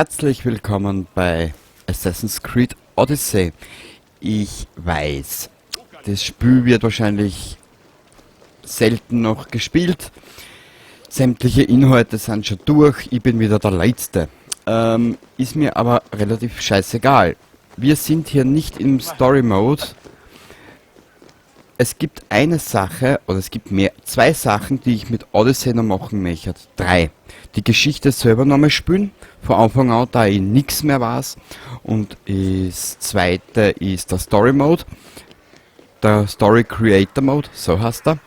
Herzlich willkommen bei Assassin's Creed Odyssey. Ich weiß, das Spiel wird wahrscheinlich selten noch gespielt. Sämtliche Inhalte sind schon durch. Ich bin wieder der Letzte. Ist mir aber relativ scheißegal. Wir sind hier nicht im Story Mode. Es gibt eine Sache, oder es gibt zwei Sachen, die ich mit Odyssey noch machen möchte. Drei. Die Geschichte selber nochmal spielen, von Anfang an, da ich nichts mehr weiß. Und das zweite ist der Story Mode, der Story Creator Mode, so heißt er.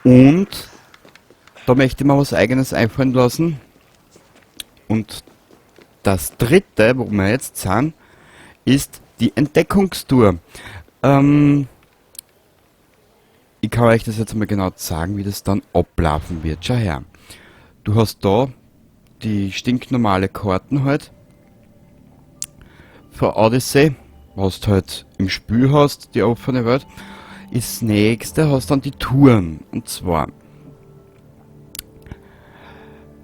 Und da möchte ich mir was Eigenes einfallen lassen. Und das dritte, wo wir jetzt sind, ist die Entdeckungstour. Ich kann euch das jetzt mal genau sagen, wie das dann ablaufen wird. Schau her. Du hast da die stinknormale Karten halt für Odyssey, was du halt im Spiel hast, die offene Welt. Das nächste hast dann die Touren. Und zwar,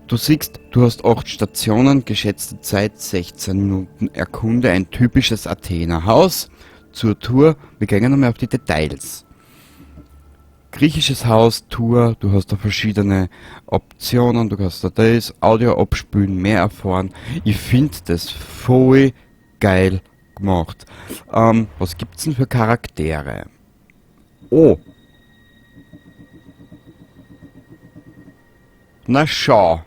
du siehst, du hast 8 Stationen, geschätzte Zeit 16 Minuten. Erkunde ein typisches Athener Haus zur Tour. Wir gehen nochmal auf die Details. Griechisches Haus, Tour, du hast da verschiedene Optionen, du kannst da das, Audio abspielen, mehr erfahren. Ich finde das voll geil gemacht. Was gibt's denn für Charaktere? Oh! Na schau!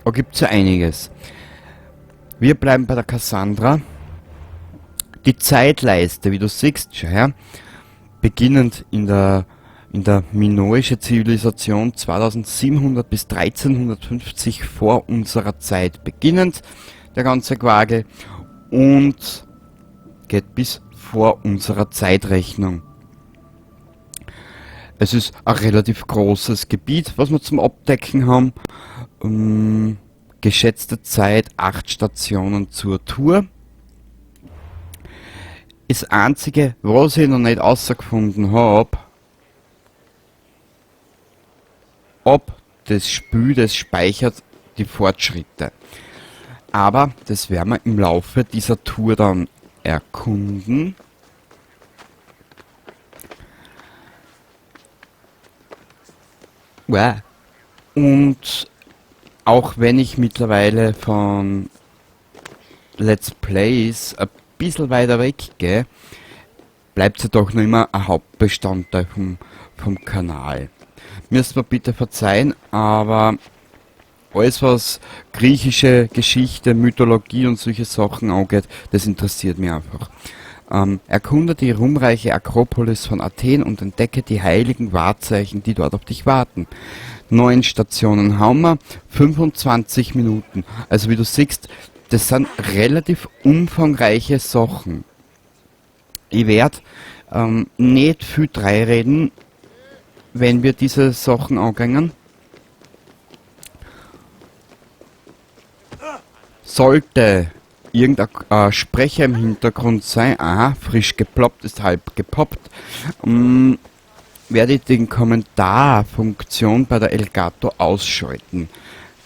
Da gibt's ja einiges. Wir bleiben bei der Cassandra. Die Zeitleiste, wie du siehst, schau her, beginnend in der minoische Zivilisation 2700 bis 1350 vor unserer Zeit beginnend, der ganze Quagel, und geht bis vor unserer Zeitrechnung. Es ist ein relativ großes Gebiet, was wir zum Abdecken haben. Geschätzte Zeit 8 Stationen zur Tour. Das einzige, was ich noch nicht herausgefunden habe, ob das Spiel das speichert die Fortschritte. Aber das werden wir im Laufe dieser Tour dann erkunden. Ja. Und auch wenn ich mittlerweile von Let's Plays ein bisschen weiter weggehe, bleibt sie doch noch immer ein Hauptbestandteil vom Kanal. Müsst mir bitte verzeihen, aber alles was griechische Geschichte, Mythologie und solche Sachen angeht, das interessiert mich einfach. Erkunde die ruhmreiche Akropolis von Athen und entdecke die heiligen Wahrzeichen, die dort auf dich warten. 9 Stationen haben wir, 25 Minuten. Also wie du siehst, das sind relativ umfangreiche Sachen. Ich werde nicht viel reden, wenn wir diese Sachen angehen. Sollte irgendein Sprecher im Hintergrund sein, aha, frisch geploppt, ist halb gepoppt, werde ich die Kommentarfunktion bei der Elgato ausschalten.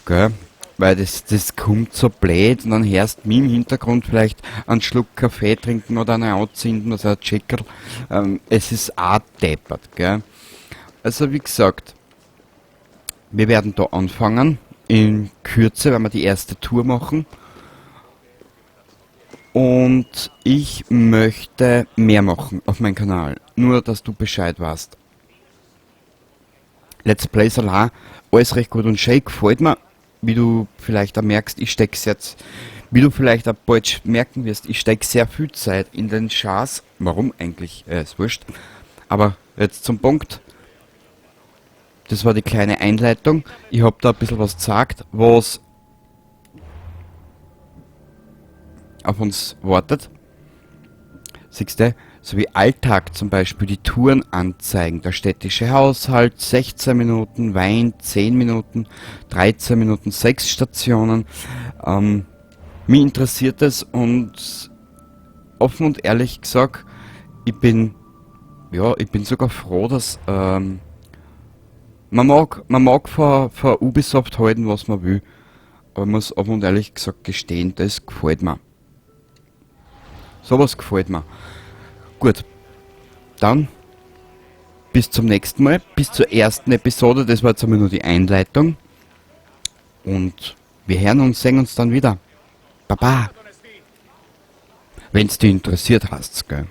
Gell? Weil das kommt so blöd und dann hörst du mich im Hintergrund vielleicht einen Schluck Kaffee trinken oder eine anzünden, also ein Checkerl. Es ist auch deppert, gell? Also wie gesagt, wir werden da anfangen. In Kürze, wenn wir die erste Tour machen. Und ich möchte mehr machen auf meinem Kanal. Nur, dass du Bescheid weißt. Let's Plays allein, alles recht gut und schön, gefällt mir. Wie du vielleicht auch merkst, ich stecke jetzt, wie du vielleicht auch bald merken wirst, ich stecke sehr viel Zeit in den Chars. Warum eigentlich? Ist wurscht. Aber jetzt zum Punkt. Das war die kleine Einleitung. Ich habe da ein bisschen was gesagt, was auf uns wartet. Siehst du? So wie Alltag zum Beispiel, die Touren anzeigen. Der städtische Haushalt, 16 Minuten, Wein, 10 Minuten, 13 Minuten, 6 Stationen. Mich interessiert es und offen und ehrlich gesagt, ich bin sogar froh, dass Man mag vor Ubisoft halten, was man will. Aber ich muss offen und ehrlich gesagt gestehen, das gefällt mir. Sowas gefällt mir. Gut, dann bis zum nächsten Mal, bis zur ersten Episode. Das war jetzt einmal nur die Einleitung. Und wir hören uns, sehen uns dann wieder. Baba. Wenn's dich interessiert hast, gell.